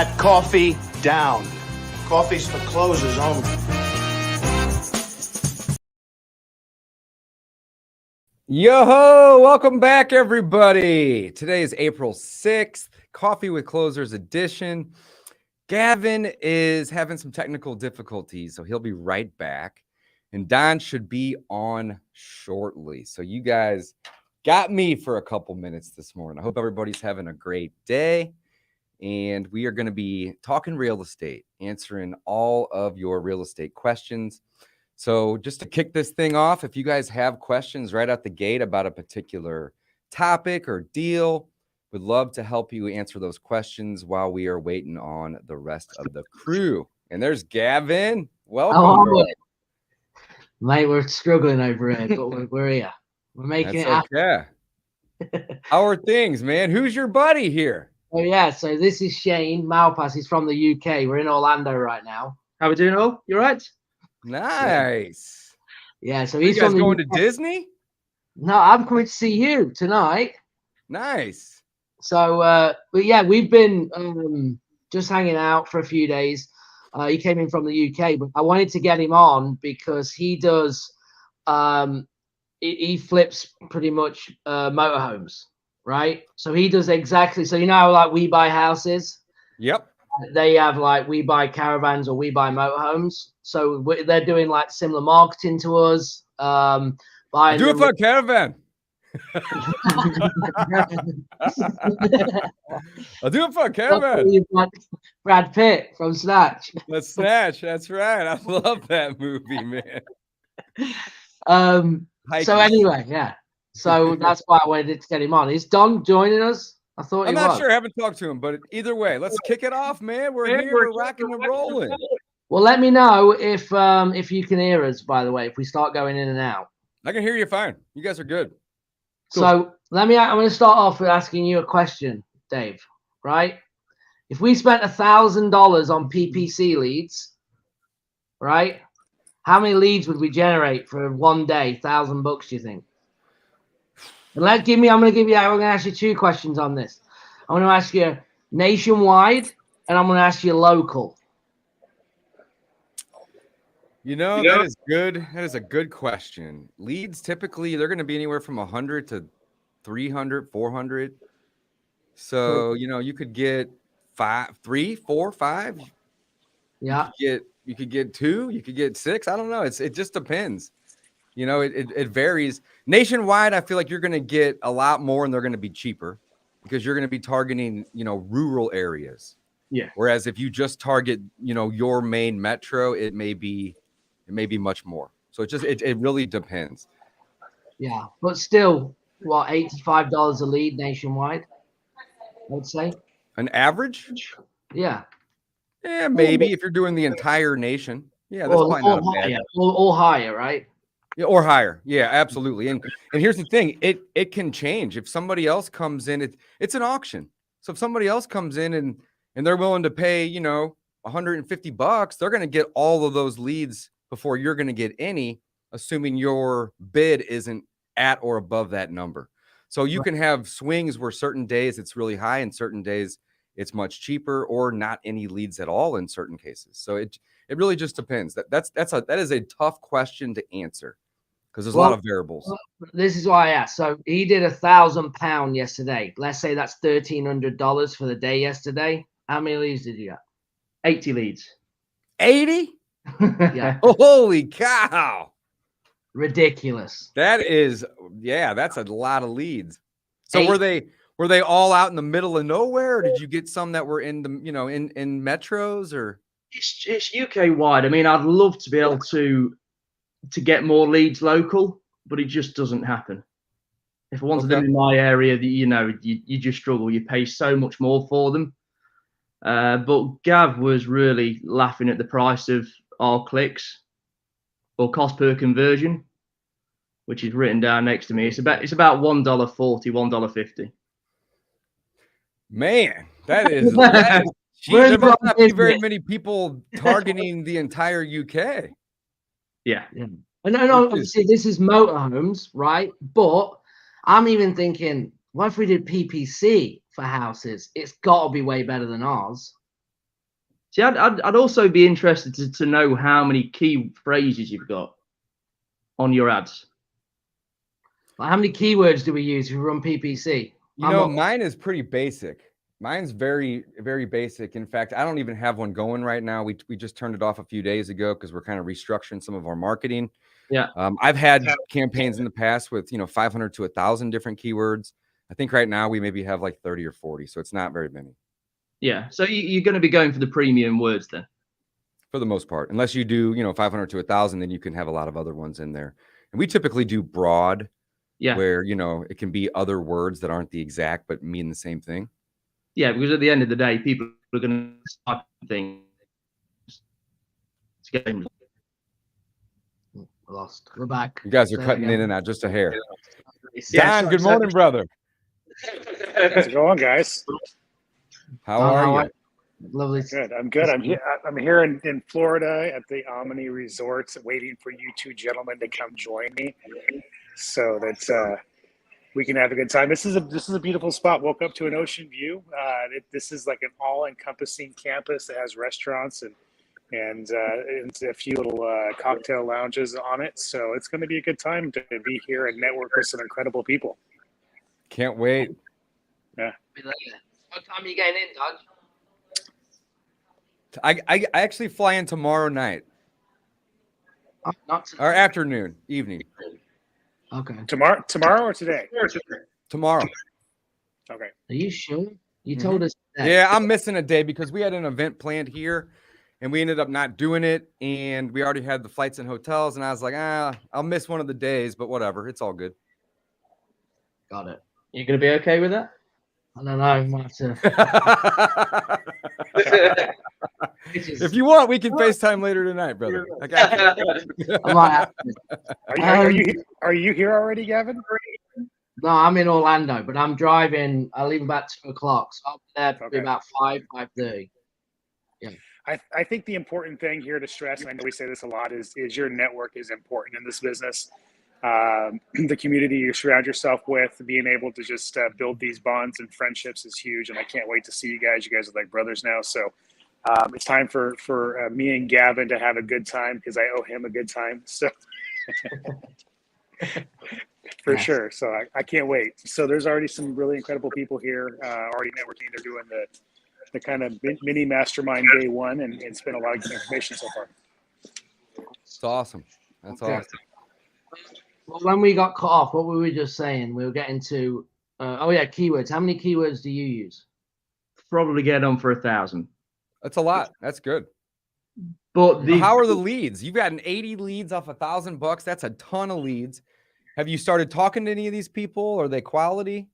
that coffee down. Coffee's for closers only. Yo-ho! Welcome back, everybody. Today is April 6th, Coffee with Closers edition. Gavin is having some technical difficulties, so he'll be right back. And Don should be on shortly. So you guys got me for a couple minutes this morning. I hope everybody's having a great day. And we are going to be talking real estate, answering all of your real estate questions. So just to kick this thing off, if you guys have questions right out the gate about a particular topic or deal, would love to help you answer those questions while we are waiting on the rest of the crew. And there's Gavin. Welcome. Mate, we're struggling over here, but we're here. We're making it happen. Okay. How are things, man? Who's your buddy here? Oh, yeah. So this is Shane Malpass. He's from the UK. We're in Orlando right now. How we doing, all? You all right? Nice. Yeah. So he's from going to Disney? No, I'm coming to see you tonight. Nice. So, but yeah, we've been just hanging out for a few days. He came in from the UK, but I wanted to get him on because he does, he flips pretty much motorhomes, right? So he does exactly. So you know how like we buy houses? Yep. They have like we buy caravans or we buy motorhomes. So they're doing like similar marketing to us. Do it for a caravan. I'll do it for a caravan. Brad Pitt from Snatch. That's Snatch. That's right. I love that movie, man. So anyway, yeah. So that's why I wanted to get him on. Is Don joining us? I thought I'm not sure. I haven't talked to him, but either way, let's kick it off, man. We're here. We're rocking and rolling. Well, let me know if you can hear us. By the way, if we start going in and out, I can hear you fine. You guys are good. Cool. So I'm going to start off with asking you a question, Dave. Right? If we spent $1,000 on PPC leads, right? How many leads would we generate for one day? $1,000, do you think? And I'm going to ask you two questions on this. I'm going to ask you nationwide, and I'm going to ask you local. That is good. That is a good question. Leads, typically, they're going to be anywhere from 100 to 300, 400. So, you could get 5, 3, 4, 5. Yeah. You could get 2. You could get 6. I don't know. It just depends. It varies. Nationwide, I feel like you're going to get a lot more and they're going to be cheaper because you're going to be targeting, rural areas. Yeah. Whereas if you just target, your main metro, it may be much more. So it really depends. Yeah. But still, what, $85 a lead nationwide, I would say. An average? Yeah. Yeah, maybe if you're doing the entire nation. Yeah, that's probably not bad. Or higher, right? Yeah, or higher. Yeah, absolutely. And here's the thing, it can change. If somebody else comes in, it's an auction. So if somebody else comes in and they're willing to pay, $150, they're going to get all of those leads before you're going to get any, assuming your bid isn't at or above that number. So you can have swings where certain days it's really high and certain days it's much cheaper or not any leads at all in certain cases. So it really just depends. That is a tough question to answer because there's a lot of variables. This is why I asked. So he did £1,000 yesterday. Let's say that's $1,300 for the day yesterday. How many leads did you get? 80 leads. 80? Yeah. Holy cow. Ridiculous. That's a lot of leads. So were they all out in the middle of nowhere, or did you get some that were in the in metros? Or it's UK wide. I mean, I'd love to be able to get more leads local, but it just doesn't happen. If I wanted them in my area, you just struggle. You pay so much more for them. But Gav was really laughing at the price of our clicks or cost per conversion, which is written down next to me. It's about $1.40, $1.50. Man, that is there must not be very many people targeting the entire UK. Yeah. And obviously this is motorhomes, right? But I'm even thinking, what if we did PPC for houses? It's got to be way better than ours. See, I'd also be interested to know how many key phrases you've got on your ads. Like, how many keywords do we use if we run PPC? Mine is pretty basic. Mine's very, very basic. In fact, I don't even have one going right now. We just turned it off a few days ago because we're kind of restructuring some of our marketing. Yeah. I've had campaigns in the past with 500 to 1,000 different keywords. I think right now we maybe have like 30 or 40, so it's not very many. Yeah. So you're going to be going for the premium words then, for the most part, unless you do 500 to 1,000, then you can have a lot of other ones in there. And we typically do broad, where it can be other words that aren't the exact but mean the same thing. Yeah, because at the end of the day, people are going to type things. Lost. We're back. You guys are cutting in and out just a hair. Yeah, Don, good morning, brother. How's it going, guys? How are you? Lovely. Good. I'm good. I'm here in Florida at the Omni Resorts, waiting for you two gentlemen to come join me, so that we can have a good time. This is a beautiful spot. Woke up to an ocean view. This is like an all-encompassing campus that has restaurants and a few little cocktail lounges on it. So it's going to be a good time to be here and network with some incredible people. Can't wait. Yeah. What time are you getting in, Dodge? I actually fly in tomorrow night. Oh, not today. Or afternoon, evening. Okay. Tomorrow or today? Tomorrow. Okay. Are you sure? You told us today. Yeah, I'm missing a day because we had an event planned here and we ended up not doing it. And we already had the flights and hotels. And I was like, I'll miss one of the days, but whatever. It's all good. Got it. You going to be okay with that? I don't know. I might have to. If you want, we can FaceTime later tonight, brother. I got you. I might have to. Are you here already, Gavin? No, I'm in Orlando, but I'm driving. I leave about 2 o'clock, so I'll be there probably about 5:30. Yeah. I think the important thing here to stress, and I know we say this a lot, is your network is important in this business. The community you surround yourself with, being able to just build these bonds and friendships is huge, and I can't wait to see you guys. You guys are like brothers now, so it's time for me and Gavin to have a good time because I owe him a good time. So for sure. So I can't wait. So there's already some really incredible people here already networking. They're doing the kind of mini mastermind day one and spent a lot of good information so far. It's awesome. That's awesome. Well, when we got cut off, what were we just saying? We were getting to, keywords. How many keywords do you use? Probably get on for 1,000. That's a lot. That's good. But how are the leads? You've got an 80 leads off $1,000. That's a ton of leads. Have you started talking to any of these people? Are they quality?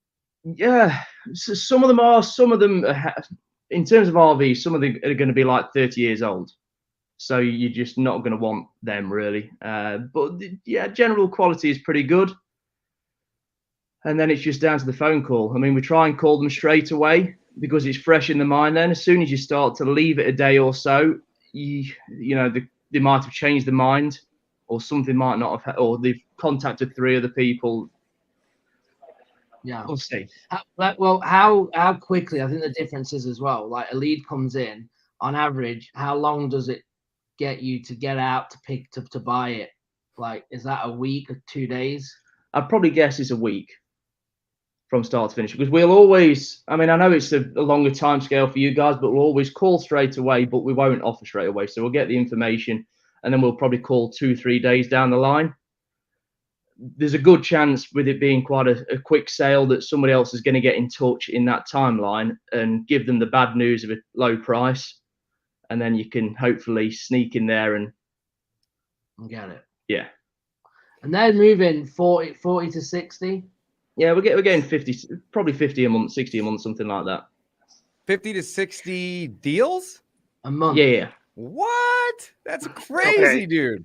Yeah, so some of them are. Some of them, in terms of RVs, some of them are going to be like 30 years old. So you're just not going to want them really. But yeah, general quality is pretty good. And then it's just down to the phone call. I mean, we try and call them straight away because it's fresh in the mind. Then as soon as you start to leave it a day or so, they might have changed their mind, or something might not have, or they've contacted 3 other people. Yeah, we'll see. How quickly? I think the difference is as well. Like a lead comes in, on average, how long does it get you to get out to buy it? Like, is that a week or 2 days? I'd probably guess it's a week from start to finish, because we'll always, I mean, I know it's a longer time scale for you guys, but we'll always call straight away, but we won't offer straight away. So we'll get the information and then we'll probably call 2-3 days down the line. There's a good chance with it being quite a quick sale that somebody else is going to get in touch in that timeline and give them the bad news of a low price. And then you can hopefully sneak in there and get it. Yeah. And they're moving 40 to 60. Yeah, we're getting 50, probably 50 a month, 60 a month, something like that. 50 to 60 deals a month. Yeah. What? That's crazy, dude.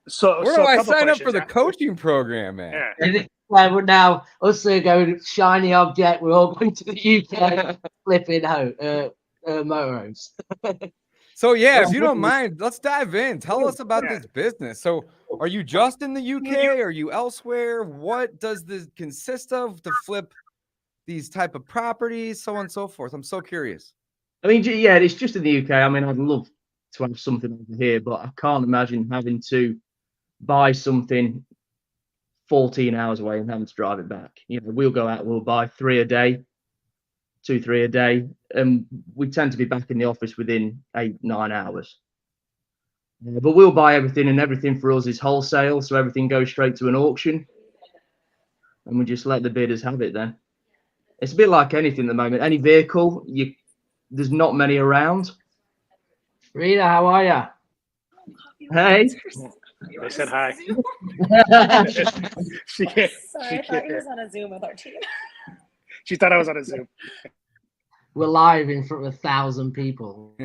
So where do I sign up for the coaching program, man? Yeah. We're now also going shiny object. We're all going to the UK flipping motorhomes. So yeah, if you don't mind, let's dive in. Tell us about this business. So are you just in the UK? Are you elsewhere? What does this consist of to flip these type of properties, so on and so forth? I'm so curious. I mean, yeah, it's just in the UK. I mean, I'd love to have something over here, but I can't imagine having to buy something 14 hours away and having to drive it back. You know, we'll go out, we'll buy 3 a day, 2, 3 a day, and we tend to be back in the office within 8, 9 hours. But we'll buy everything, and everything for us is wholesale, so everything goes straight to an auction, and we just let the bidders have it then. It's a bit like anything at the moment. Any vehicle, there's not many around. Rita, how are you? Hey. They said hi. she can't, Sorry, I thought he was on a Zoom with our team. she thought I was on a Zoom. We're live in front of 1,000 people.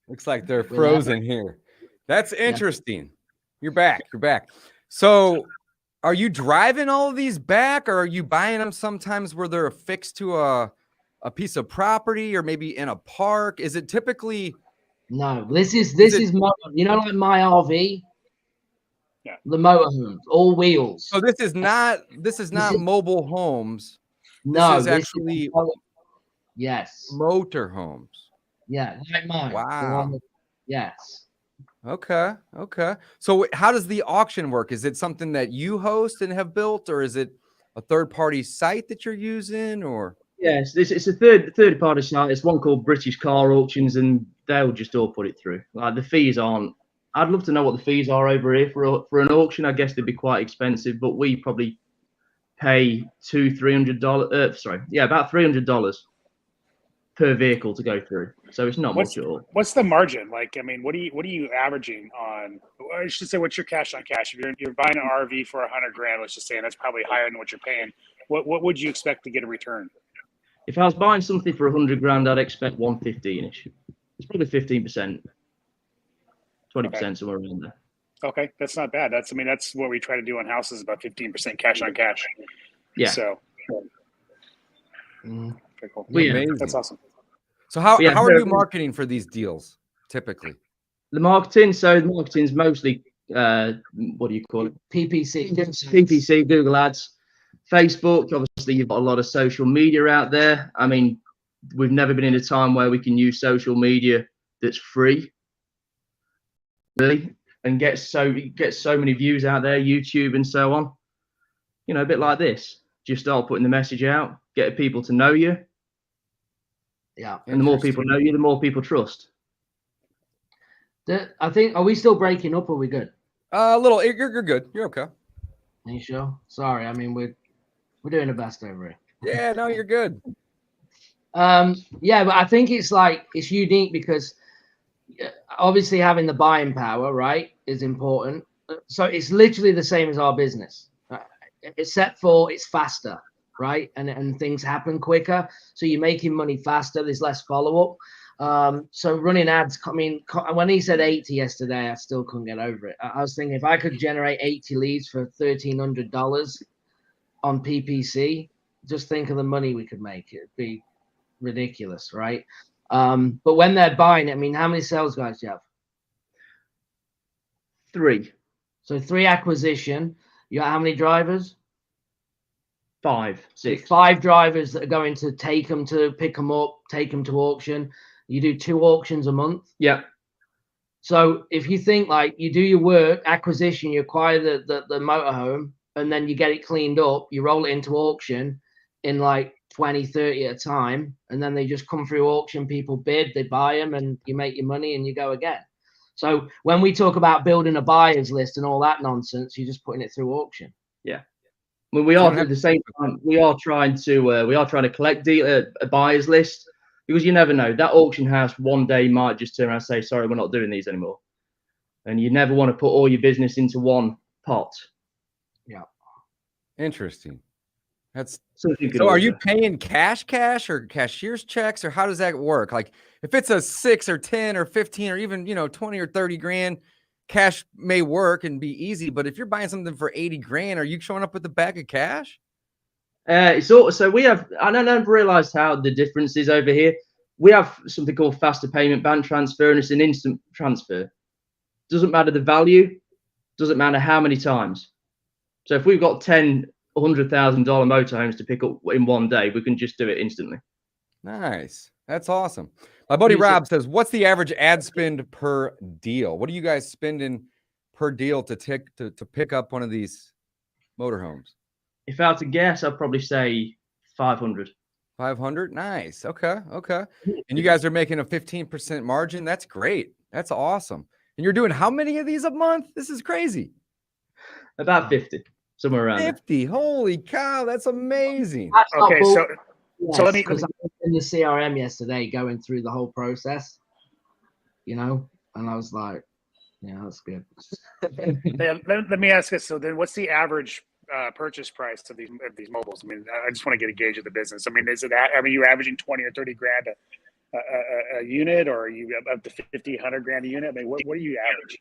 Looks like they're frozen here. That's interesting. You're back. You're back. So are you driving all of these back, or are you buying them sometimes where they're affixed to a piece of property or maybe in a park? Is it typically? No, this is you know, like my RV. Yeah. The motorhome, all wheels. So this is not mobile homes. No, this is actually yes, motor homes. Yeah, like mine. Wow. Yes. Okay. So how does the auction work? Is it something that you host and have built, or is it a third-party site that you're using, or? Yes, it's a third-party site. It's one called British Car Auctions, and they'll just all put it through. Like, the fees aren't. I'd love to know what the fees are over here for an auction. I guess they'd be quite expensive, but we probably pay $300. About $300 per vehicle to go through. So it's not much at all. What's the margin? Like, I mean, what are you averaging on? I should say, what's your cash on cash? If you're buying an RV for $100,000, let's just say, and that's probably higher than what you're paying. What would you expect to get a return? If I was buying something for $100,000, I'd expect 115-ish. It's probably 15%, 20%, somewhere around there. Okay, that's not bad. That's what we try to do on houses, about 15% cash on cash. Yeah. So, very cool. Yeah, that's awesome. So how are you marketing for these deals typically? The marketing's mostly what do you call it? PPC, Google Ads, Facebook. Obviously, you've got a lot of social media out there. I mean, we've never been in a time where we can use social media that's free, really, and get so many views out there, YouTube and so on. You know, a bit like this. Just start putting the message out, get people to know you. Yeah. And the more people know you, the more people trust. I think, are we still breaking up, or are we good? A little. You're good. You're okay. Are you sure? Sorry. I mean, we're doing the best over here. Yeah, no, you're good. Yeah, but I think it's unique because obviously having the buying power, right, is important. So it's literally the same as our business, except for it's faster, right? And things happen quicker. So you're making money faster. There's less follow-up. So running ads, I mean, when he said 80 yesterday, I still couldn't get over it. I was thinking if I could generate 80 leads for $1,300 on PPC, just think of the money we could make. It'd be ridiculous, right? But when they're buying it, I mean, how many sales guys do you have? 3. So 3 acquisition. You got how many drivers? 5, 6. 5 drivers that are going to pick them up, take them to auction. You do 2 auctions a month. Yeah. So if you think like you do your work, acquisition, you acquire the motorhome, and then you get it cleaned up, you roll it into auction in like 20, 30 at a time, and then they just come through auction, people bid, they buy them, and you make your money and you go again. So when we talk about building a buyer's list and all that nonsense, you're just putting it through auction. Yeah. Well, we are at the same time. We are trying to collect a buyer's list, because you never know. That auction house one day might just turn around and say, "Sorry, we're not doing these anymore." And you never want to put all your business into one pot. Yeah. Interesting. That's so. Are you paying cash or cashier's checks, or how does that work? Like if it's a 6 or 10 or 15 or even 20 or 30 grand, cash may work and be easy. But if you're buying something for 80 grand, are you showing up with a bag of cash? So we have. I don't realize how the difference is over here. We have something called faster payment bank transfer, and it's an instant transfer. Doesn't matter the value. Doesn't matter how many times. So if we've got 10 $100,000 motorhomes to pick up in one day, we can just do it instantly. Nice. That's awesome. My buddy Rob says, what's the average ad spend per deal? What are you guys spending per deal to pick up one of these motorhomes? If I had to guess, I'd probably say 500. 500? Nice. Okay. And you guys are making a 15% margin? That's great. That's awesome. And you're doing how many of these a month? This is crazy. About 50, somewhere around 50. Holy cow. That's amazing. Okay, so let me because I was in the CRM yesterday going through the whole process, and I was like, yeah, that's good. let me ask this. So then, what's the average purchase price of these mobiles? I mean, I just want to get a gauge of the business. I mean, is it? I mean, you're averaging 20 or 30 grand a unit, or are you up to 50, 100 grand a unit? I mean, what do you average?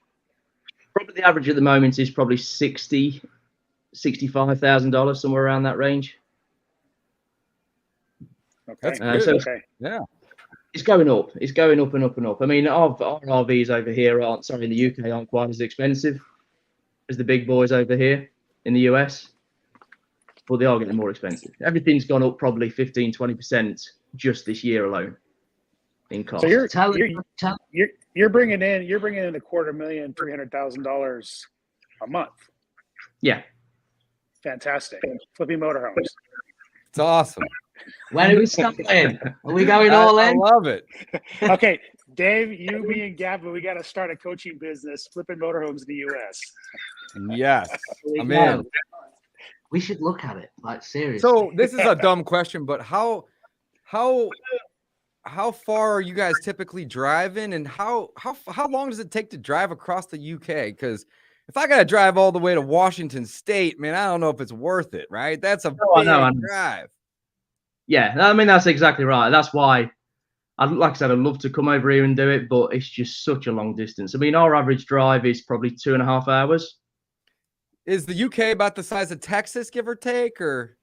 Probably the average at the moment is probably $65,000, somewhere around that range. Okay. Okay. Yeah. It's going up. It's going up and up and up. I mean, our RVs over here in the UK aren't quite as expensive as the big boys over here in the US, but they are getting more expensive. Everything's gone up probably 15, 20% just this year alone in cost. So you're bringing in $250,000, $300,000 a month. Yeah. Fantastic. Flipping motorhomes. It's awesome. When are we starting? Are we going all in? I love it. Okay, Dave, you, me, and Gavin, we got to start a coaching business, flipping motorhomes in the U.S. Yes, I'm in. We should look at it, like, seriously. So this is a dumb question, but how far are you guys typically driving, and how long does it take to drive across the UK? Because if I got to drive all the way to Washington State, man, I don't know if it's worth it, right? That's a big drive. Yeah, I mean, that's exactly right. That's why, like I said, I'd love to come over here and do it, but it's just such a long distance. I mean, our average drive is probably 2.5 hours. Is the UK about the size of Texas, give or take, or?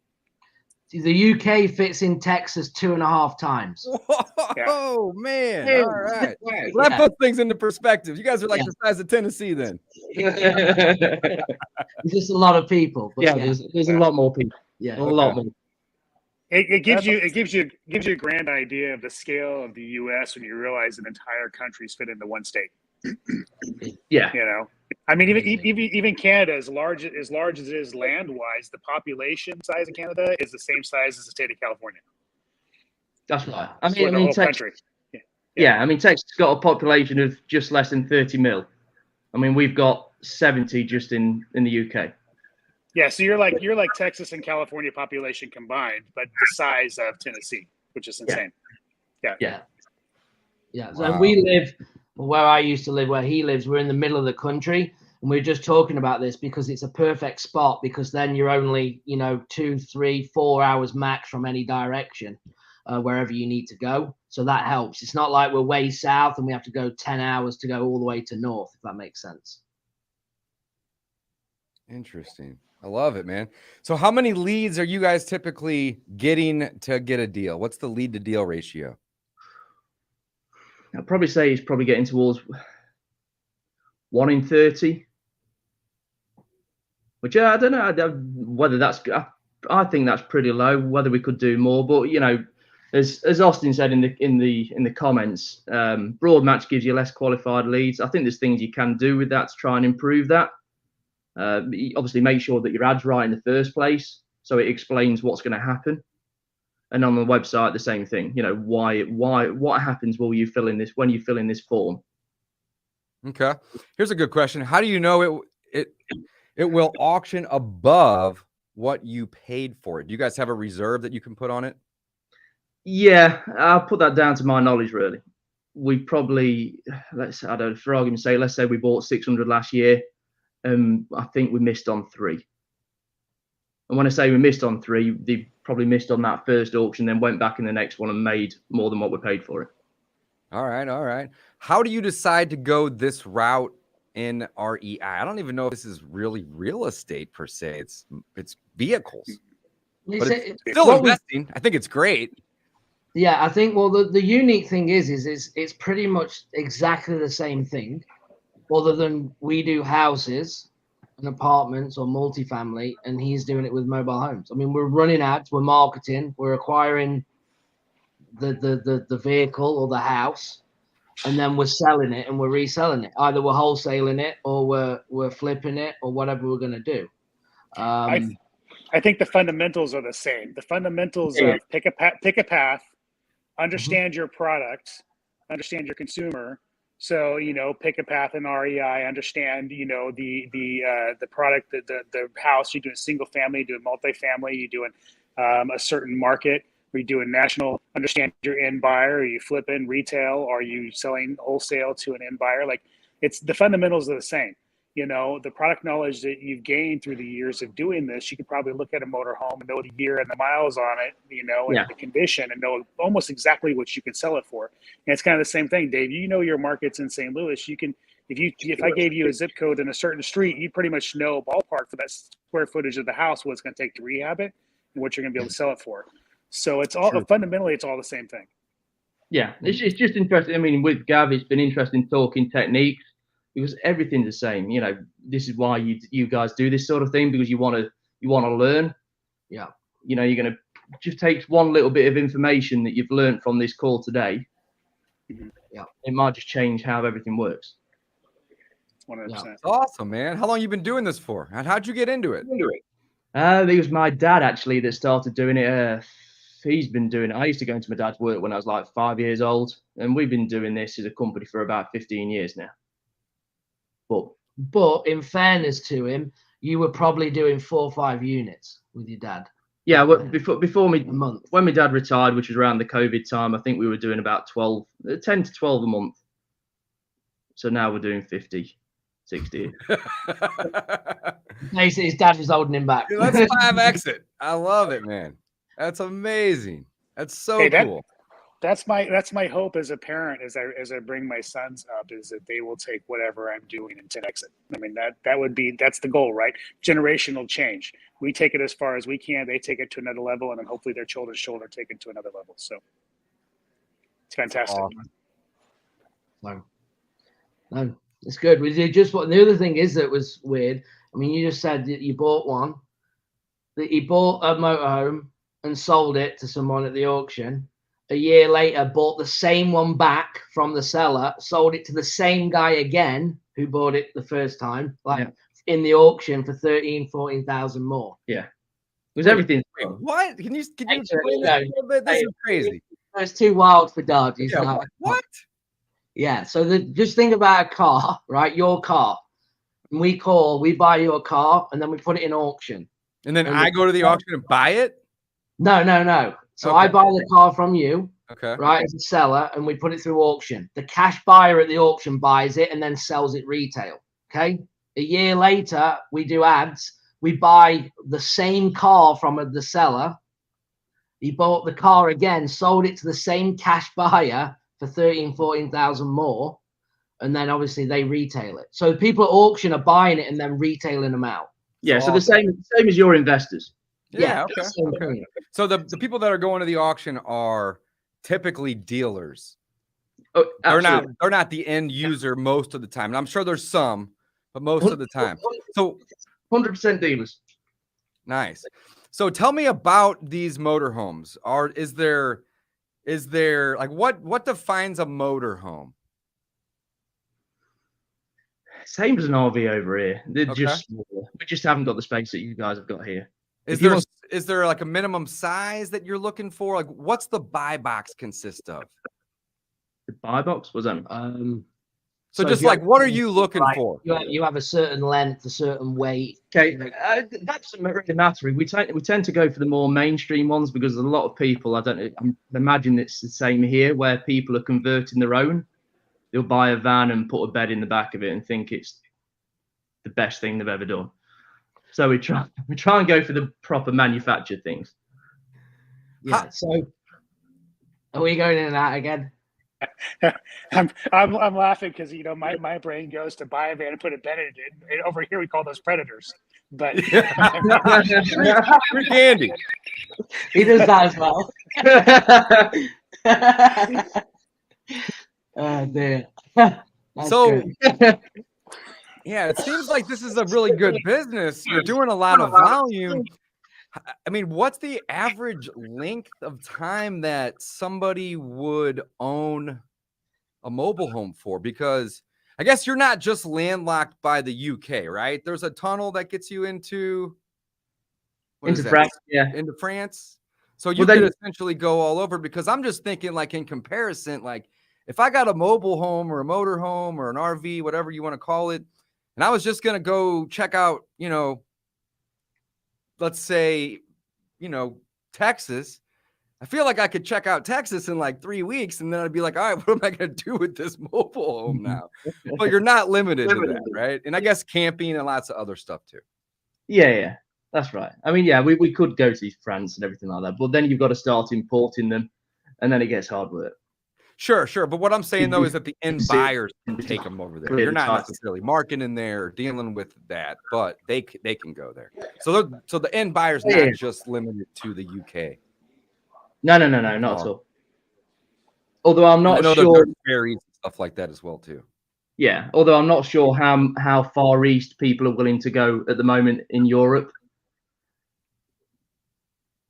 The UK fits in Texas 2.5 times. Oh, man. All right. Well, that puts things into perspective. You guys are like the size of Tennessee then. There's just a lot of people. But there's a lot more people. Yeah. A lot more. It gives you a grand idea of the scale of the U.S. when you realize an entire country's fit into one state. Yeah, I mean, even Canada, as large as it is land-wise, the population size of Canada is the same size as the state of California. That's right. I mean, Texas. Yeah, I mean, Texas got a population of just less than 30 mil. I mean, we've got 70 just in the UK. Yeah, so you're like Texas and California population combined, but the size of Tennessee, which is insane. Yeah. Wow. So we live where I used to live, where he lives. We're in the middle of the country, and we're just talking about this because it's a perfect spot. Because then you're only 2, 3, 4 hours max from any direction, wherever you need to go. So that helps. It's not like we're way south and we have to go 10 hours to go all the way to north. If that makes sense. Interesting. I love it, man. So how many leads are you guys typically getting to get a deal? What's the lead to deal ratio? I'd probably say it's probably getting towards 1 in 30, which I don't know whether that's. I think that's pretty low. Whether we could do more, but as Austin said in the comments, broad match gives you less qualified leads. I think there's things you can do with that to try and improve that. Obviously, make sure that your ad's right in the first place, so it explains what's going to happen. And on the website, the same thing. What happens when you fill in this form? Okay, here's a good question. How do you know it will auction above what you paid for it? Do you guys have a reserve that you can put on it? Yeah, I'll put that down to my knowledge. Really, we probably for argument's sake, let's say we bought 600 last year. I think we missed on 3. And when I say we missed on 3, they probably missed on that first auction, then went back in the next one and made more than what we paid for it. All right. How do you decide to go this route in REI? I don't even know if this is really real estate per se. It's vehicles. But it's still investing. I think it's great. Yeah, I think, well, the unique thing is it's pretty much exactly the same thing, other than we do houses and apartments or multifamily, and he's doing it with mobile homes. I mean, we're running ads, we're marketing, we're acquiring the vehicle or the house, and then we're selling it and we're reselling it. Either we're wholesaling it or we're flipping it or whatever we're going to do. I think the fundamentals are the same. The fundamentals of pick a path, understand your product, understand your consumer. So, pick a path in REI, understand, the product, the house, you're doing single family, you're doing multifamily, you're doing a certain market, are you doing national, understand your end buyer, are you flipping retail, are you selling wholesale to an end buyer? Like, it's the fundamentals are the same. The product knowledge that you've gained through the years of doing this, you could probably look at a motorhome and know the year and the miles on it, and the condition, and know almost exactly what you can sell it for. And it's kind of the same thing, Dave. Your markets in St. Louis. You can, if I gave you a zip code in a certain street, you pretty much know ballpark for that square footage of the house, what it's going to take to rehab it, and what you're going to be able to sell it for. So it's all fundamentally, it's all the same thing. Yeah, it's just interesting. I mean, with Gav, it's been interesting talking techniques. Because everything's the same, this is why you guys do this sort of thing, because you want to learn. Yeah. You're going to just take one little bit of information that you've learned from this call today. Yeah. It might just change how everything works. 100%. That's awesome, man. How long you been doing this for? And how'd you get into it? It was my dad actually that started doing it. He's been doing it. I used to go into my dad's work when I was like 5 years old, and we've been doing this as a company for about 15 years now. But in fairness to him, you were probably doing 4 or 5 units with your dad. Yeah, well, before me, a month. When my dad retired, which was around the COVID time, I think we were doing about 10 to 12 a month. So now we're doing 50, 60. His dad was holding him back. Dude, that's 5X it. I love it, man. That's amazing. That's so cool. That's my hope as a parent as I bring my sons up, is that they will take whatever I'm doing and 10X it. I mean, that's the goal, right? Generational change. We take it as far as we can. They take it to another level, and then hopefully their children's children take it to another level. So it's fantastic. Awesome. No, it's good. We did just what the other thing is that was weird. I mean, you just said that you bought one, that you bought a motorhome and sold it to someone at the auction. A year later, bought the same one back from the seller, sold it to the same guy again who bought it the first time, in the auction for 14,000 more. Yeah, it was everything. Wait, what? Can you explain that a little bit? This is crazy. It's too wild for Dad. What? Yeah. So just think about a car, right? Your car. And we buy your car, and then we put it in auction. And then I go to the auction and buy it? No. So Okay. I buy the car from you, right, as a seller, and we put it through auction. The cash buyer at the auction buys it and then sells it retail. Okay. A year later, we do ads. We buy the same car from the seller. He bought the car again, sold it to the same cash buyer for 14,000 more. And then obviously they retail it. So people at auction are buying it and then retailing them out. Yeah. So the same as your investors. Yeah. Okay. So the people that are going to the auction are typically dealers. Oh, they're not the end user most of the time. And I'm sure there's some, but most of the time. So 100% dealers. Nice. So tell me about these motorhomes. Is there like what defines a motorhome? Same as an RV over here. They're just smaller. We just haven't got the space that you guys have got here. Is there like a minimum size that you're looking for? Like, what's the buy box consist of? The buy box was that? So just like, what are you looking for? You have a certain length, a certain weight. Okay, that doesn't really matter. We tend to go for the more mainstream ones because a lot of people, I imagine it's the same here, where people are converting their own. They'll buy a van and put a bed in the back of it and think it's the best thing they've ever done. So we try and go for the proper manufactured things. Yeah. So are we going in and out again? I'm laughing because my brain goes to buy a van and put a bed in it. And over here we call those predators. But Free candy. He does that as well. Oh dear. So Yeah, it seems like this is a really good business. You're doing a lot of volume. I mean, what's the average length of time that somebody would own a mobile home for? Because I guess you're not just landlocked by the UK, right? There's a tunnel that gets you into France, yeah. Into France. So you Well, could essentially go all over, because I'm just thinking, like, in comparison, like if I got a mobile home or a motor home or an RV, whatever you want to call it, and I was just going to go check out, you know, let's say, you know, Texas, I feel like I could check out Texas in like 3 weeks, and then I'd be like, all right, what am I going to do with this mobile home now? But you're not limited to that, right? And I guess camping and lots of other stuff too. Yeah, that's right. I mean, yeah, we could go to France and everything like that, but then you've got to start importing them, and then it gets hard work. Sure. But what I'm saying, though, is that the end buyers can take them over there. You're not necessarily marketing there or dealing with that, but they can go there. So the end buyer's not just limited to the UK. No, not at all. Although I'm not sure. There's ferries and stuff like that as well, too. Yeah, although I'm not sure how far east people are willing to go at the moment in Europe.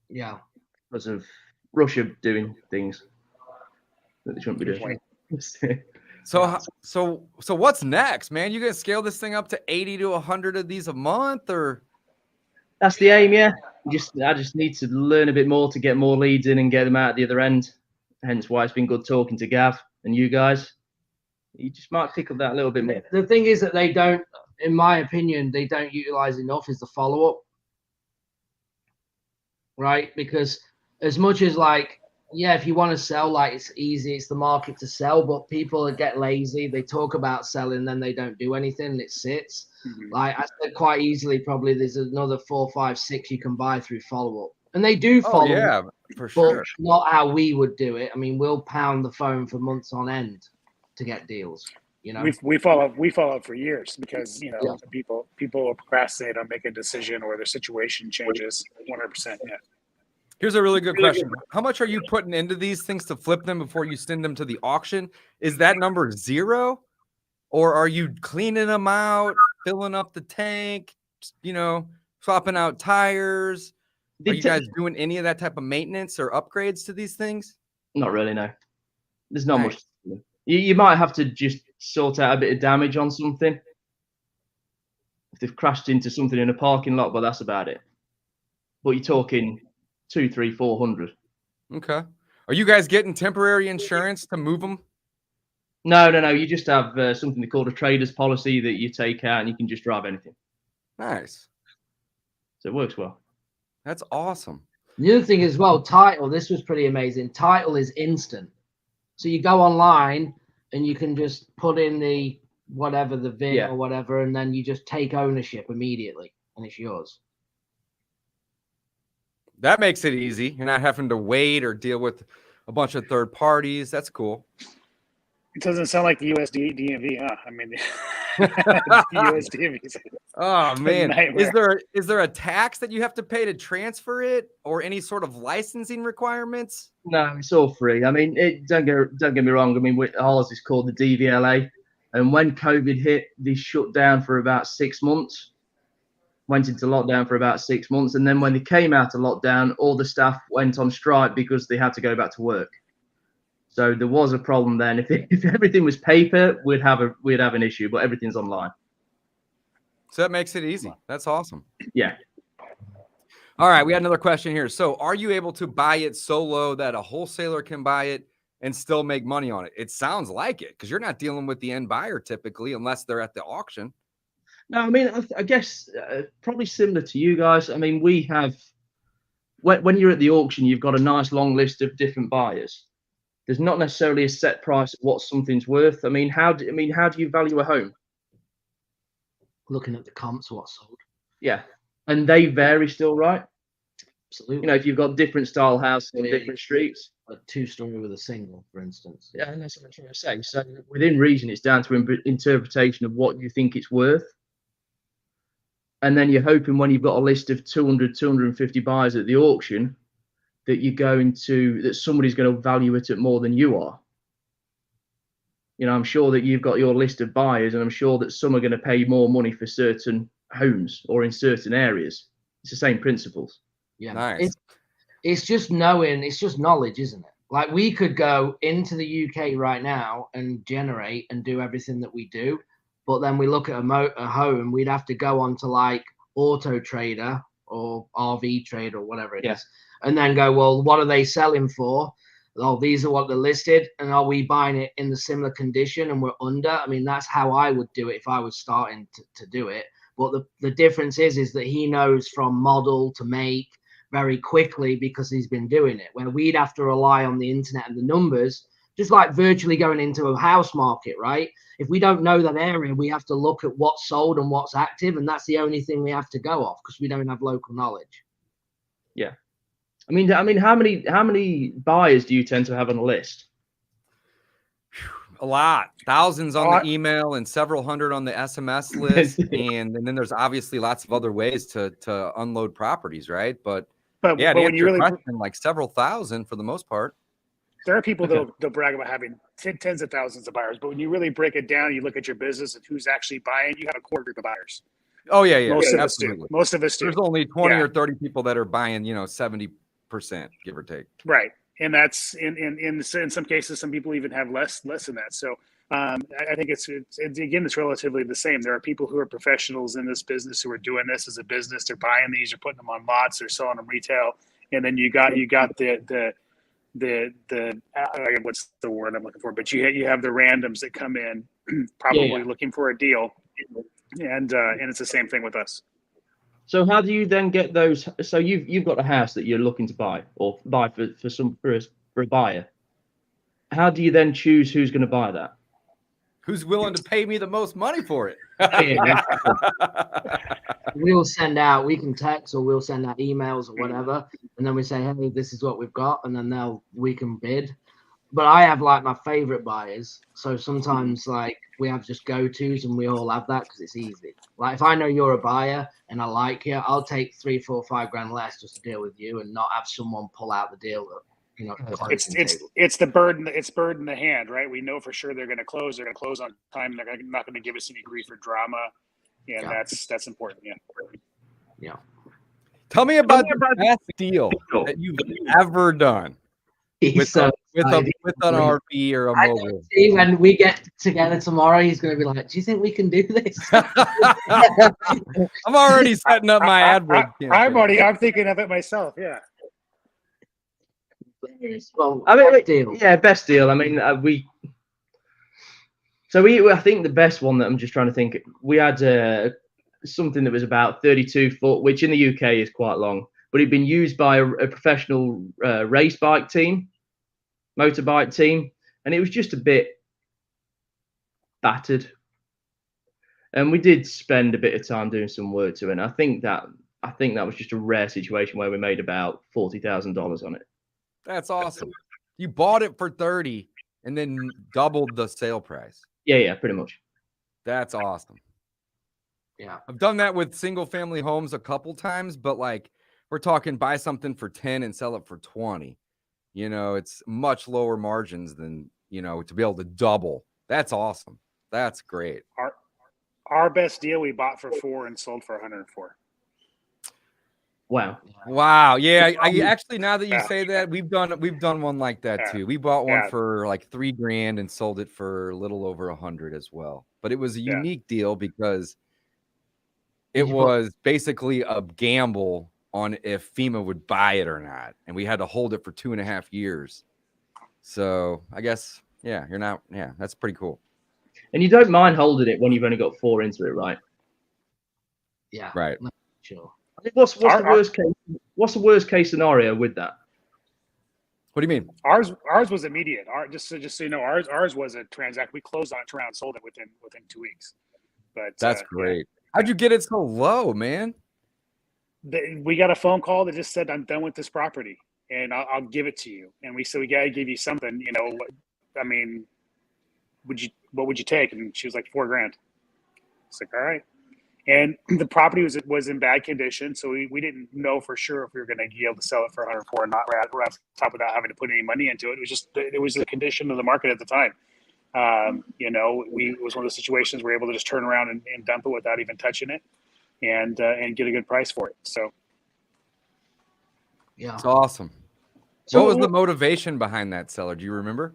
Yeah, because of Russia doing things that they shouldn't be doing. So what's next, man? You gonna scale this thing up to 80 to 100 of these a month, or? That's the aim, yeah. I just need to learn a bit more to get more leads in and get them out at the other end. Hence why it's been good talking to Gav and you guys. You just might pick up that a little bit more. The thing is that they don't, in my opinion, they don't utilize enough is the follow-up. Right? Because as much as, like, yeah, if you want to sell, like, it's easy, it's the market to sell, but people get lazy. They talk about selling, then they don't do anything, and it sits. Mm-hmm. Like I said, quite easily, probably there's another 4, 5, 6 you can buy through follow-up. And they do follow up, for sure. But not how we would do it. I mean, we'll pound the phone for months on end to get deals. You know, we follow up for years because, you know, people will procrastinate on making a decision or their situation changes. 100%. Yeah. Here's a really good question. How much are you putting into these things to flip them before you send them to the auction? Is that number 0? Or are you cleaning them out, filling up the tank, you know, swapping out tires? Are you guys doing any of that type of maintenance or upgrades to these things? Not really, no. There's not much. You might have to just sort out a bit of damage on something. If they've crashed into something in a parking lot, but that's about it. But you're talking 200, 300, 400. Okay. Are you guys getting temporary insurance to move them? No. You just have something they call a trader's policy that you take out, and you can just drive anything. Nice. So it works well. That's awesome. The other thing as well, title. This was pretty amazing. Title is instant. So you go online and you can just put in the whatever, the VIN or whatever, and then you just take ownership immediately, and it's yours. That makes it easy. You're not having to wait or deal with a bunch of third parties. That's cool. It doesn't sound like the USD DMV, huh? I mean, the US DMV. Oh man, is there a tax that you have to pay to transfer it, or any sort of licensing requirements? No, it's all free. I mean, don't get me wrong. I mean, ours is called the DVLA, and when COVID hit, they shut down for about 6 months. Went into lockdown for about 6 months, and then when they came out of lockdown, all the staff went on strike because they had to go back to work. So there was a problem then. If everything was paper, we'd have an issue, but everything's online. So that makes it easy. That's awesome. Yeah. All right, we had another question here. So are you able to buy it so low that a wholesaler can buy it and still make money on it? It sounds like it, because you're not dealing with the end buyer typically unless they're at the auction. No, I mean, I guess probably similar to you guys. I mean, we have, when you're at the auction, you've got a nice long list of different buyers. There's not necessarily a set price of what something's worth. I mean, how do you value a home? Looking at the comps, what's sold. Yeah, and they vary still, right? Absolutely. You know, if you've got different style houses on different streets. A 2-story with a single, for instance. Yeah, and that's what I'm trying to say. So within reason, it's down to interpretation of what you think it's worth. And then you're hoping when you've got a list of 200, 250 buyers at the auction, that somebody's going to value it at more than you are. You know, I'm sure that you've got your list of buyers, and I'm sure that some are going to pay more money for certain homes or in certain areas. It's the same principles. Yeah, Nice. It's just knowing, it's just knowledge, isn't it? Like we could go into the UK right now and generate and do everything that we do, but then we look at a home, we'd have to go on to like Auto Trader or RV Trader or whatever it is, and then go, well, what are they selling for? Oh, these are what they're listed, and are we buying it in the similar condition and we're under? I mean, that's how I would do it if I was starting to do it. But the difference is that he knows from model to make very quickly because he's been doing it, where we'd have to rely on the internet and the numbers, just like virtually going into a house market, right? If we don't know that area, we have to look at what's sold and what's active, and that's the only thing we have to go off because we don't have local knowledge. Yeah. I mean, how many buyers do you tend to have on a list? A lot, thousands on the email and several hundred on the SMS list, and then there's obviously lots of other ways to unload properties, right? But yeah, to answer your question, like several thousand for the most part. There are people they'll brag about having tens of thousands of buyers, but when you really break it down, you look at your business and who's actually buying. You have a core group of buyers. Oh yeah, Most of absolutely. us do. Most of us do. There's only 20 or 30 people that are buying, 70%, give or take. Right. And that's in some cases, some people even have less than that. So I think it's relatively the same. There are people who are professionals in this business who are doing this as a business. They're buying these, they're putting them on lots, they're selling them retail, and then you got the what's the word I'm looking for? But you have the randoms that come in, probably looking for a deal, and it's the same thing with us. So how do you then get those? So you've got a house that you're looking to buy or buy for a buyer. How do you then choose who's going to buy that? Who's willing to pay me the most money for it? We can text or we'll send out emails or whatever, and then we say, hey, this is what we've got, and then we can bid. But I have like my favorite buyers, so sometimes like we have just go-tos and we all have that because it's easy. Like if I know you're a buyer and I like you, I'll take 3, 4, 5 grand less just to deal with you and not have someone pull out the deal. It's the bird in the hand, right? We know for sure they're going to close. They're going to close on time. They're not going to give us any grief or drama, and that's important. Yeah. Tell me about the best deal that you've ever done with an RV or a mobile. See, when we get together tomorrow, he's going to be like, "Do you think we can do this?" I'm already setting up my AdWords. I'm thinking of it myself. Yeah. Well, best deal. I mean, I think the best one that I'm just trying to think. We had something that was about 32 foot, which in the UK is quite long, but it'd been used by a professional race bike team, motorbike team, and it was just a bit battered. And we did spend a bit of time doing some work to it. And I think that was just a rare situation where we made about $40,000 on it. That's awesome. You bought it for 30 and then doubled the sale price. Yeah, pretty much. That's awesome. Yeah. I've done that with single family homes a couple times, but like we're talking buy something for 10 and sell it for 20. It's much lower margins than, to be able to double. That's awesome. That's great. Our best deal we bought for 4 and sold for 104. Wow. Yeah. I actually, now that you say that, we've done one like that too. We bought one for like $3 grand and sold it for a little over 100 as well. But it was a unique deal because it was basically a gamble on if FEMA would buy it or not. And we had to hold it for 2.5 years. So I guess, that's pretty cool. And you don't mind holding it when you've only got 4 into it, right? Yeah. Right. Sure. What's the worst case? What's the worst case scenario with that? What do you mean? Ours was immediate. Just so you know, ours was a transaction. We closed on it around, sold it within 2 weeks. But that's great. How'd you get it so low, man? We got a phone call that just said, "I'm done with this property, and I'll give it to you." And we said, "We got to give you something." I mean, what would you take? And she was like, $4 grand. It's like, all right. And the property was in bad condition, so we didn't know for sure if we were going to be able to sell it for 104 or not. Right on top without having to put any money into it. It was the condition of the market at the time. It was one of those situations where we're able to just turn around and dump it without even touching it, and get a good price for it. So, Yeah, it's awesome. So what was the motivation behind that seller? Do you remember?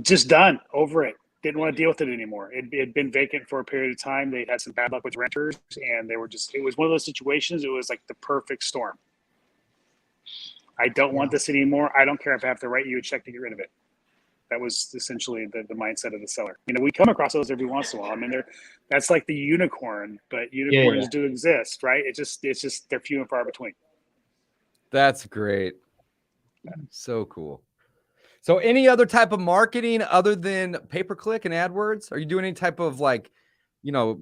Just done, over it. Didn't want to deal with it anymore. It had been vacant for a period of time. They had some bad luck with renters, and it was one of those situations. It was like the perfect storm. I don't want this anymore. I don't care if I have to write you a check to get rid of it. That was essentially the mindset of the seller. We come across those every once in a while. I mean, that's like the unicorn, but unicorns do exist, right? It's just they're few and far between. That's great. So cool. So any other type of marketing other than pay-per-click and AdWords? Are you doing any type of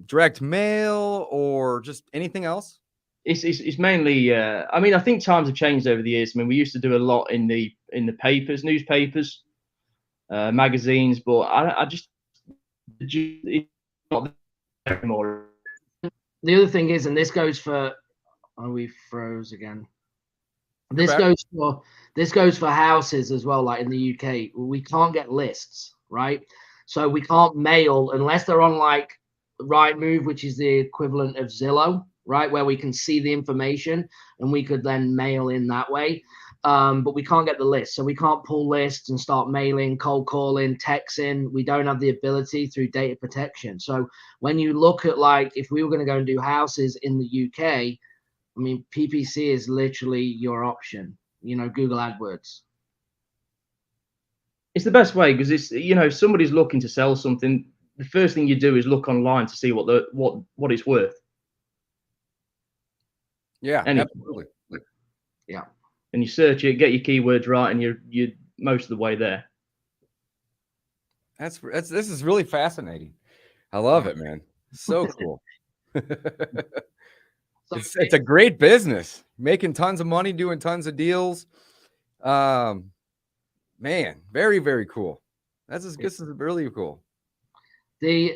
direct mail or just anything else? It's mainly, I think times have changed over the years. I mean, we used to do a lot in the papers, newspapers, magazines, but it's not there anymore. The other thing is, and this goes for, we froze again. This goes for houses as well. Like in the UK, we can't get lists, right? So we can't mail unless they're on like Rightmove, which is the equivalent of Zillow, right? Where we can see the information and we could then mail in that way. But we can't get the list. So we can't pull lists and start mailing, cold calling, texting. We don't have the ability through data protection. So when you look at like, if we were going to go and do houses in the UK, I mean, PPC is literally your option, Google AdWords. It's the best way because it's, if somebody's looking to sell something, the first thing you do is look online to see what it's worth. Yeah, absolutely. Yeah. And you search it, get your keywords right, and you're most of the way there. This is really fascinating. I love it, man. So cool. It's a great business, making tons of money, doing tons of deals. Man, very, very cool. This is really cool. Do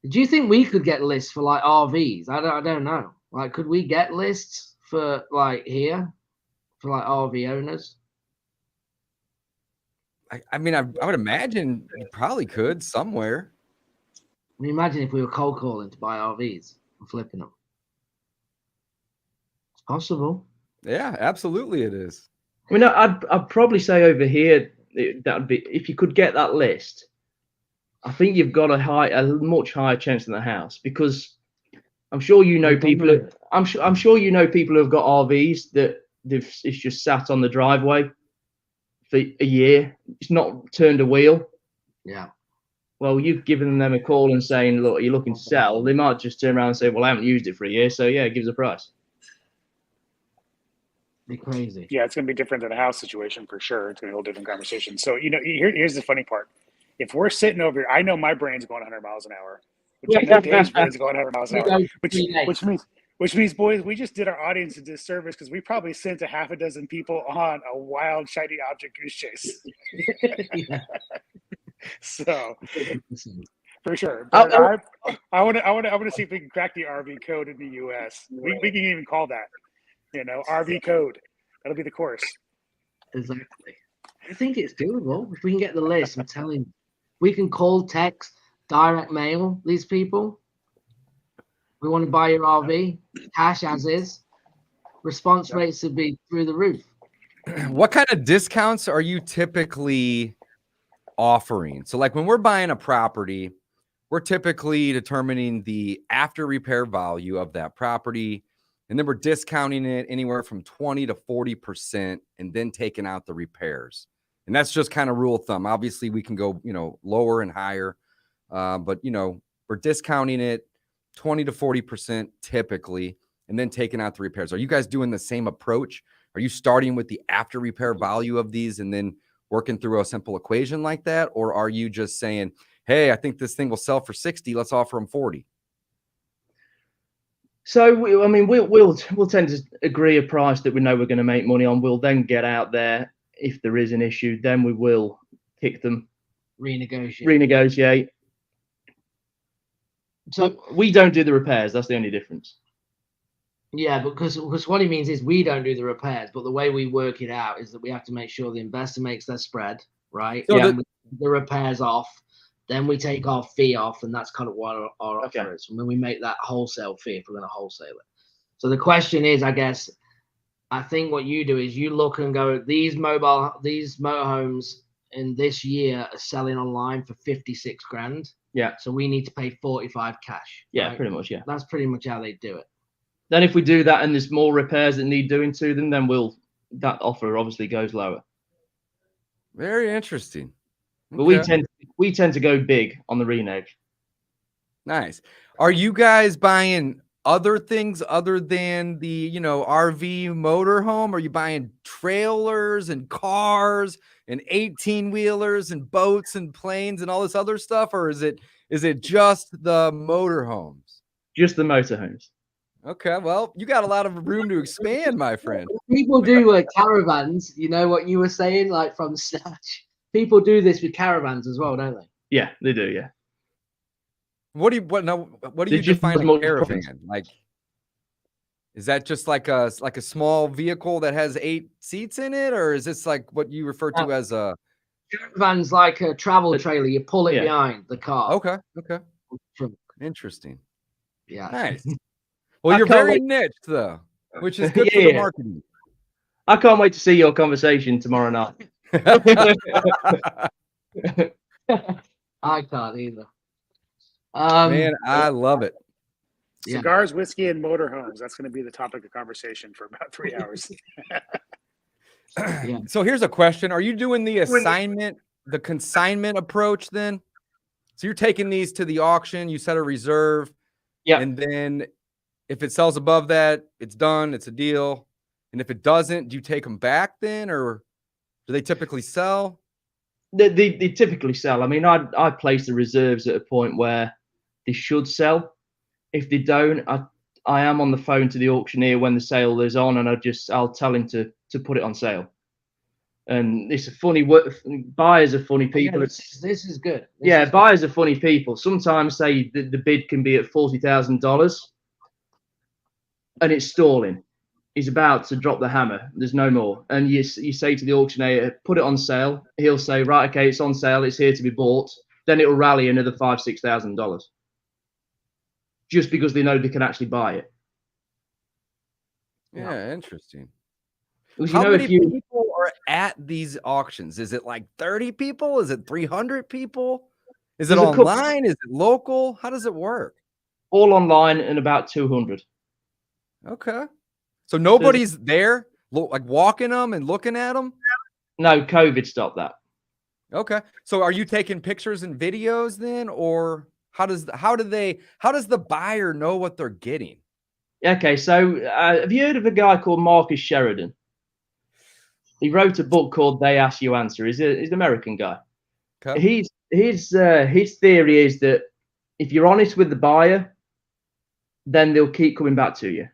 you think we could get lists for like RVs? I don't know. Like, could we get lists for like here for like RV owners? I mean, I would imagine you probably could somewhere. I mean, imagine if we were cold calling to buy RVs and flipping them. Possible. Yeah, absolutely it is. I mean, I'd probably say over here that would be, if you could get that list, I think you've got a much higher chance than the house, because I'm sure people. I'm sure people who have got RVs that it's just sat on the driveway for a year. It's not turned a wheel. Yeah. Well, you've given them a call and saying, look, are you looking to sell? They might just turn around and say, well, I haven't used it for a year, so yeah, give us a price. Be crazy. Yeah, it's going to be different than a house situation for sure. It's going to be a whole different conversation. So, here's the funny part. If we're sitting over here, I know my brain's going 100 miles an hour. Dave's brain's going 100 miles an hour. Which means, boys, we just did our audience a disservice because we probably sent a half a dozen people on a wild, shiny object goose chase. So, for sure. But I want to see if we can crack the RV code in the U.S. We can even call that. RV code. That'll be the course. Exactly. I think it's doable. If we can get the list, I'm telling you. We can call, text, direct mail these people. We want to buy your RV, cash as is. Response rates would be through the roof. What kind of discounts are you typically offering? So like when we're buying a property, we're typically determining the after repair value of that property. And then we're discounting it anywhere from 20 to 40% and then taking out the repairs. And that's just kind of rule of thumb. Obviously, we can go, lower and higher. But, we're discounting it 20 to 40% typically and then taking out the repairs. Are you guys doing the same approach? Are you starting with the after repair value of these and then working through a simple equation like that? Or are you just saying, hey, I think this thing will sell for 60. Let's offer them 40. So we'll tend to agree a price that we know we're going to make money on. We'll then get out there. If there is an issue, then we will kick them, renegotiate. So we don't do the repairs. That's the only difference. Yeah, because what it means is we don't do the repairs, but the way we work it out is that we have to make sure the investor makes their spread, right? So the repairs off. then we take our fee off, and that's kind of what our Okay. offer is. And then we make that wholesale fee if we're going to wholesale it. So the question is, I guess, I think what you do is you look and go, these motorhomes in this year are selling online for 56 grand. Yeah. So we need to pay 45 cash. Yeah, right? pretty much. Yeah. That's pretty much how they do it. Then if we do that and there's more repairs that need doing to them, then that offer obviously goes lower. Very interesting. But Okay. we tend to go big on the renege. Nice. Are you guys buying other things other than the, RV motorhome? Are you buying trailers and cars and 18-wheelers and boats and planes and all this other stuff? Or is it just the motorhomes? Just the motorhomes. Okay, well, you got a lot of room to expand, my friend. People do caravans, you know what you were saying, like from Snatch. People do this with caravans as well, don't they? Yeah, they do. Yeah. What do you just define a more caravan? Like, is that just like a small vehicle that has 8 seats in it, or is this like what you refer to as a caravan's like a travel trailer? You pull it behind the car. Okay. Interesting. Yeah. Nice. Well, you're very niche though, which is good for the marketing. I can't wait to see your conversation tomorrow night. I can't either. Man, I love it. Cigars, whiskey, and motorhomes. That's going to be the topic of conversation for about 3 hours. Yeah. So here's a question. Are you doing the consignment approach then? So you're taking these to the auction, you set a reserve, and then if it sells above that, it's done, it's a deal. And if it doesn't, do you take them back then, or do they typically sell? They typically sell. I mean, I place the reserves at a point where they should sell. If they don't, I am on the phone to the auctioneer when the sale is on, and I'll tell him to put it on sale. And it's a funny work. Buyers are funny people. Yeah, this is good. Buyers are funny people. Sometimes say the bid can be at $40,000, and it's stalling. He's about to drop the hammer. There's no more. And you say to the auctioneer, put it on sale. He'll say, right, okay, it's on sale. It's here to be bought. Then it'll rally another $5,000-$6,000 just because they know they can actually buy it. Yeah, interesting. How many people are at these auctions? Is it like 30 people? Is it 300 people? Is it online? Is it local? How does it work? All online and about 200. Okay. So nobody's there, like walking them and looking at them? No, COVID stopped that. Okay. So are you taking pictures and videos then, or how does the buyer know what they're getting? Okay, so have you heard of a guy called Marcus Sheridan? He wrote a book called They Ask You Answer. He's an American guy. Okay. His theory is that if you're honest with the buyer, then they'll keep coming back to you.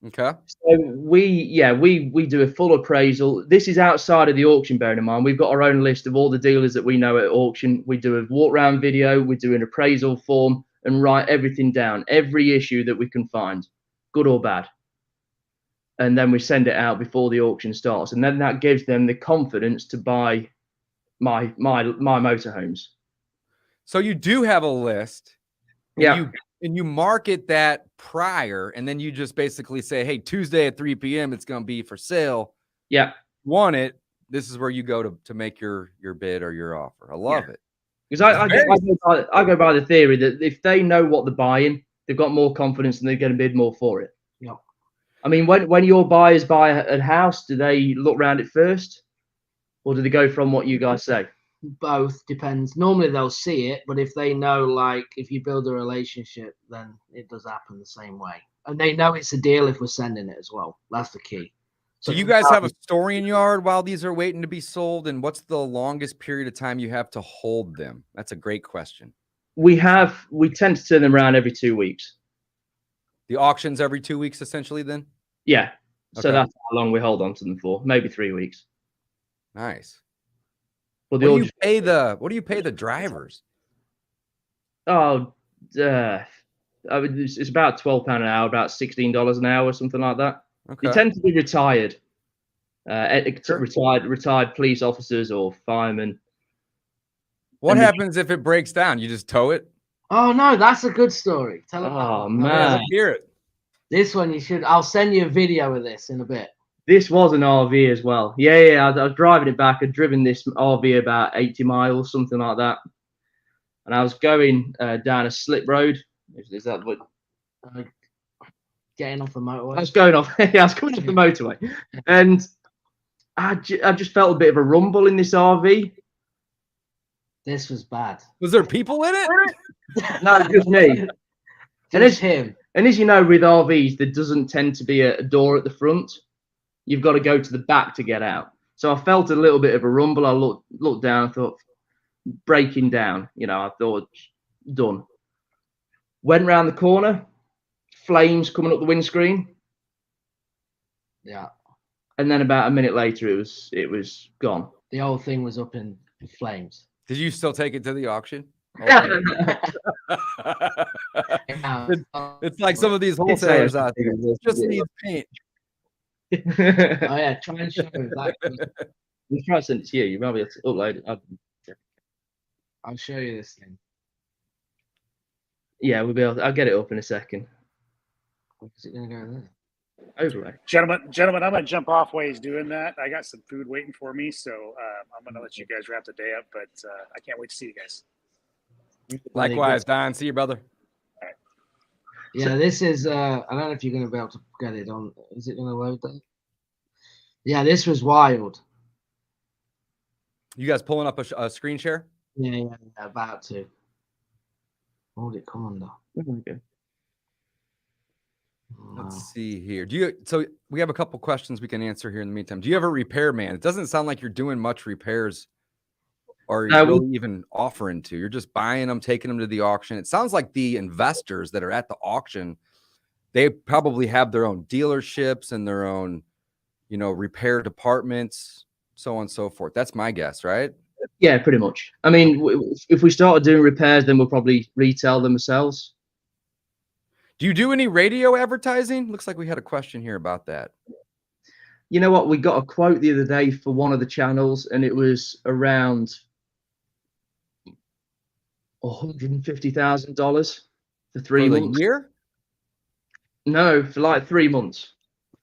Okay. So we do a full appraisal. This is outside of the auction, bearing in mind. We've got our own list of all the dealers that we know at auction. We do a walk round video, we do an appraisal form, and write everything down, every issue that we can find, good or bad. And then we send it out before the auction starts. And then that gives them the confidence to buy my motorhomes. So you do have a list. Yeah. And you market that prior, and then you just basically say, hey, Tuesday at 3 p.m., it's going to be for sale. Yeah. Want it? This is where you go to make your bid or your offer. I love it. Because I go by the theory that if they know what they're buying, they've got more confidence and they're going to bid more for it. Yeah. I mean, when your buyers buy a house, do they look around it first? Or do they go from what you guys say? Both, depends. Normally they'll see it, but if they know, like, if you build a relationship, then it does happen the same way. And they know it's a deal if we're sending it as well. That's the key. So you guys have a storing yard while these are waiting to be sold, and what's the longest period of time you have to hold them? That's a great question. We tend to turn them around every 2 weeks. The auctions every 2 weeks, essentially, then? Yeah. So Okay. that's how long we hold on to them for. Maybe 3 weeks. Nice. Well, what do you pay the drivers? Oh, it's about £12 an hour, about $16 an hour, something like that. Okay. They tend to be retired, retired police officers or firemen. What happens if it breaks down? You just tow it? Oh no, that's a good story. Tell them. Oh, that. Yeah, man. let's hear it. This one you should. I'll send you a video of this in a bit. This was an RV as well. Yeah. I was driving it back. I'd driven this RV about 80 miles, something like that. And I was going down a slip road. Is that what? Getting off the motorway. I was going off. Yeah, I was coming off the motorway, and I just felt a bit of a rumble in this RV. This was bad. Was there people in it? No, just me. And Just him. And as you know, with RVs, there doesn't tend to be a door at the front. You've got to go to the back to get out. So I felt a little bit of a rumble. I looked down. I thought, breaking down. I thought, done. Went round the corner. Flames coming up the windscreen. Yeah. And then about a minute later, it was gone. The whole thing was up in flames. Did you still take it to the auction? It's like some of these wholesalers out there. It just needs paint. Oh yeah, try and show that. We'll try to send it to you. You might be able to upload it. I'll show you this thing. Yeah, we'll be able to, I'll get it up in a second. Is it gonna go there? Overlay. Gentlemen, I'm gonna jump off while he's doing that. I got some food waiting for me, so I'm gonna let you guys wrap the day up. But I can't wait to see you guys. Likewise, Don. See you, brother. Yeah, this is. I don't know if you're gonna be able to get it on. Is it gonna load that? Yeah, this was wild. You guys pulling up a screen share? Yeah, about to. What did it come under? Okay. Let's see here. So we have a couple questions we can answer here in the meantime. Do you have a repairman? It doesn't sound like you're doing much repairs or you're really even offering to. You're just buying them, taking them to the auction. It sounds like the investors that are at the auction, they probably have their own dealerships and their own, repair departments, so on and so forth. That's my guess, right? Yeah, pretty much. I mean, if we started doing repairs, then we'll probably retail them ourselves. Do you do any radio advertising? Looks like we had a question here about that. You know what? We got a quote the other day for one of the channels, and it was around $150,000 for 3 months. A year? No, for like 3 months.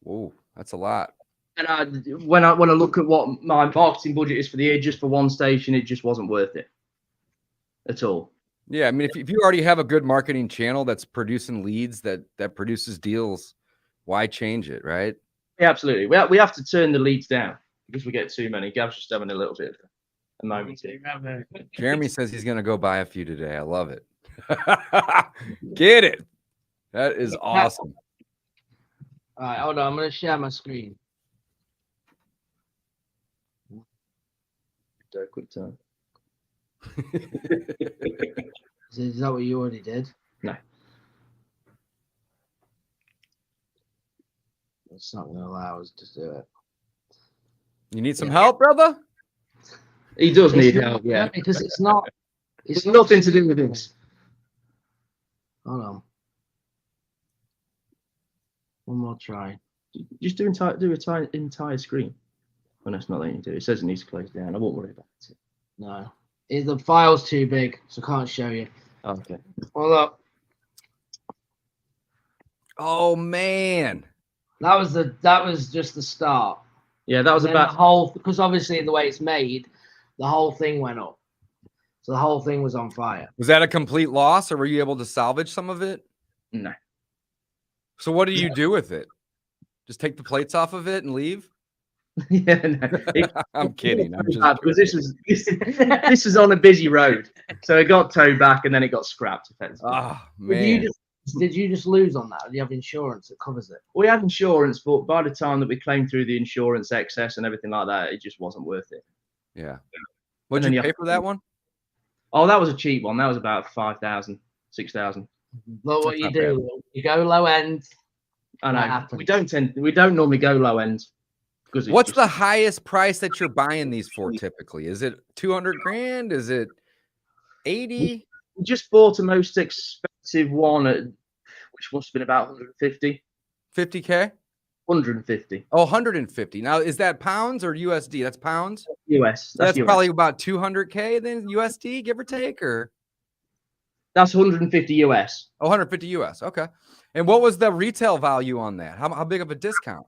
Whoa, that's a lot. And when I look at what my marketing budget is for the year, just for one station, it just wasn't worth it at all. Yeah, I mean, if you already have a good marketing channel that's producing leads, that produces deals, why change it, right? Yeah, absolutely. We have to turn the leads down because we get too many. Gav's just having a little bit of a moment here. Jeremy says he's going to go buy a few today. I love it. Get it. That is awesome. All right, hold on. I'm going to share my screen. Quick time. Is that what you already did? No. It's not going to allow us to do it. You need some help, brother? He does need help, yeah. Because it's not. It's nothing to do with this. Hold on. One more try. Just do entire screen. Well, that's not letting you do. It says it needs to close down. I won't worry about it. No. The file's too big, so I can't show you. Okay. Hold up. Oh man. That was just the start. Yeah, that was about the whole, because obviously the way it's made, the whole thing went up. So the whole thing was on fire. Was that a complete loss, or were you able to salvage some of it? No. So what do you do with it? Just take the plates off of it and leave? Yeah, no. I'm kidding. I'm just because this was on a busy road, so it got towed back and then it got scrapped. Effectively. Oh man. Did you just lose on that? Or do you have insurance that covers it? We had insurance, but by the time that we claimed through the insurance excess and everything like that, it just wasn't worth it. Yeah. What did you pay for that one? Oh, that was a cheap one. That was about 5,000, 6,000. But what you do, you go low end. I know. We don't normally go low end. What's the highest price that you're buying these for typically? Is it 200 grand? Is it 80? We just bought the most expensive one, which must have been about 150. 50K? 150 Oh, 150. Now, is that pounds or USD? That's pounds. US. That's US. probably about 200K then USD, give or take, or That's 150 US. oh, 150 US. Okay. And what was the retail value on that? How big of a discount?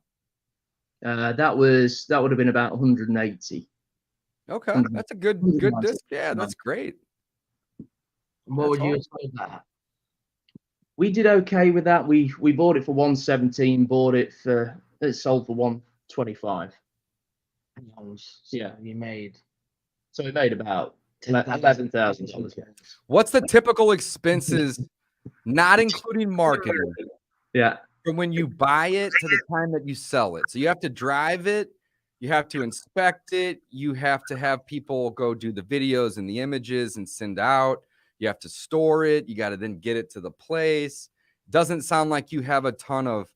That would have been about 180. Okay, that's a good disc. Yeah, that's great. What would you explain that? We did okay with that. We bought it for 117. It sold for 125. Yeah, you made. So we made about $11,000. What's the typical expenses, not including marketing, Yeah. from when you buy it to the time that you sell it? So you have to drive it, you have to inspect it, you have to have people go do the videos and the images and send out. You have to store it. You got to then get it to the place. Doesn't sound like you have a ton of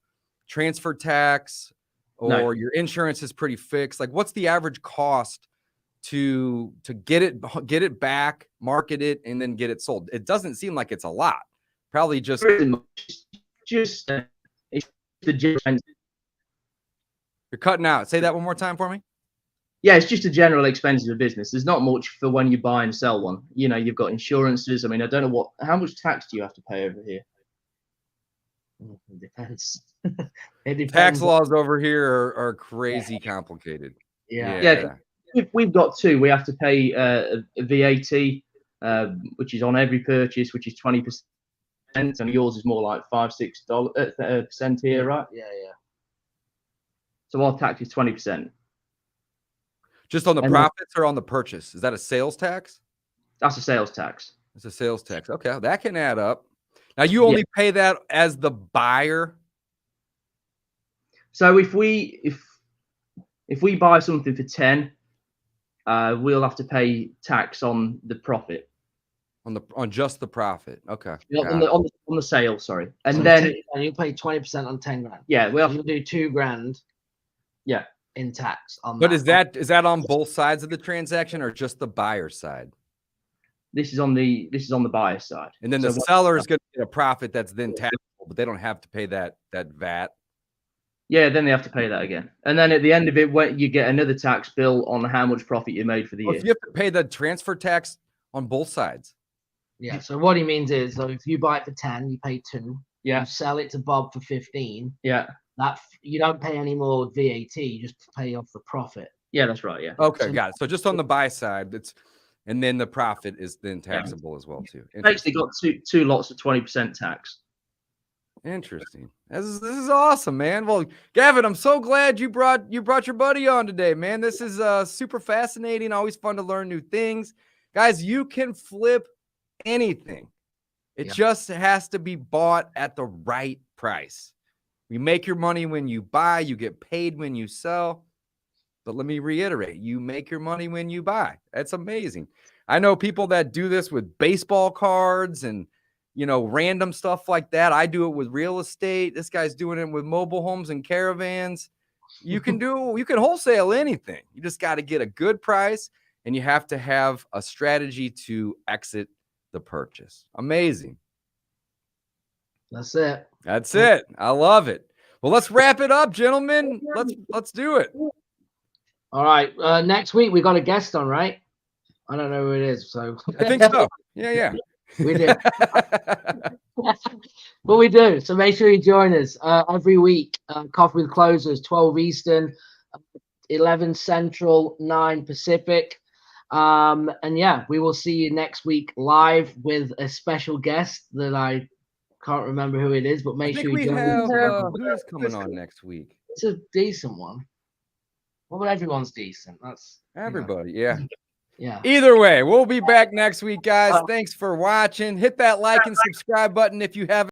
transfer tax, or your insurance is pretty fixed. Like, what's the average cost to get it back, market it, and then get it sold? It doesn't seem like it's a lot. Probably just it's the general. You're cutting out. Say that one more time for me. Yeah, it's just the general expenses of business. There's not much for when you buy and sell one. You know, you've got insurances. I mean, I don't know how much tax do you have to pay over here? It depends. It depends. Tax laws over here are crazy complicated. Yeah. We've got two. We have to pay a VAT, which is on every purchase, which is 20%, and yours is more like $5-6% here, right? Yeah. So our tax is 20%. Just on the profits or on the purchase? Is that a sales tax? That's a sales tax. It's a sales tax. Okay, that can add up. Now, you only pay that as the buyer? So if we buy something for 10, we'll have to pay tax on the profit. On just the profit. Okay. On the sale, sorry. And so then you pay 20% on 10 grand. Yeah, well, you'll do 2 grand. Yeah. In tax on but that. is that on both sides of the transaction or just the buyer side? This is on the buyer side. And then the seller is going to get a profit that's then taxable, but they don't have to pay that VAT. Yeah, then they have to pay that again. And then at the end of it, when you get another tax bill on how much profit you made for the year. So you have to pay the transfer tax on both sides. Yeah. So what he means is, so if you buy it for 10, you pay 2. Yeah. You sell it to Bob for 15. Yeah. That you don't pay any more VAT. You just pay off the profit. Yeah, that's right. Yeah. Okay, got it. So just on the buy side, and then the profit is then taxable as well too. Basically, got two lots of 20% tax. Interesting. This is awesome, man. Well, Gavin, I'm so glad you brought your buddy on today, man. This is super fascinating. Always fun to learn new things, guys. You can flip anything. It just has to be bought at the right price. You make your money when you buy, you get paid when you sell. But let me reiterate, you make your money when you buy. That's amazing. I know people that do this with baseball cards and, random stuff like that. I do it with real estate. This guy's doing it with mobile homes and caravans. You can wholesale anything. You just got to get a good price, and you have to have a strategy to exit the purchase. Amazing. That's it. That's it. I love it. Well, let's wrap it up, gentlemen. Let's do it. All right. Next week we got a guest on, right? I don't know who it is, so I think so. Yeah. We do. But we do. So make sure you join us every week. Coffee with Closers, 12 Eastern, 11 Central, 9 Pacific. And we will see you next week live with a special guest that I can't remember who it is, but make sure you join us. Who's coming on next week? It's a decent one. Well, everyone's decent. That's everybody. Yeah. Yeah. Either way, we'll be back next week, guys. Thanks for watching. Hit that like and subscribe button if you haven't.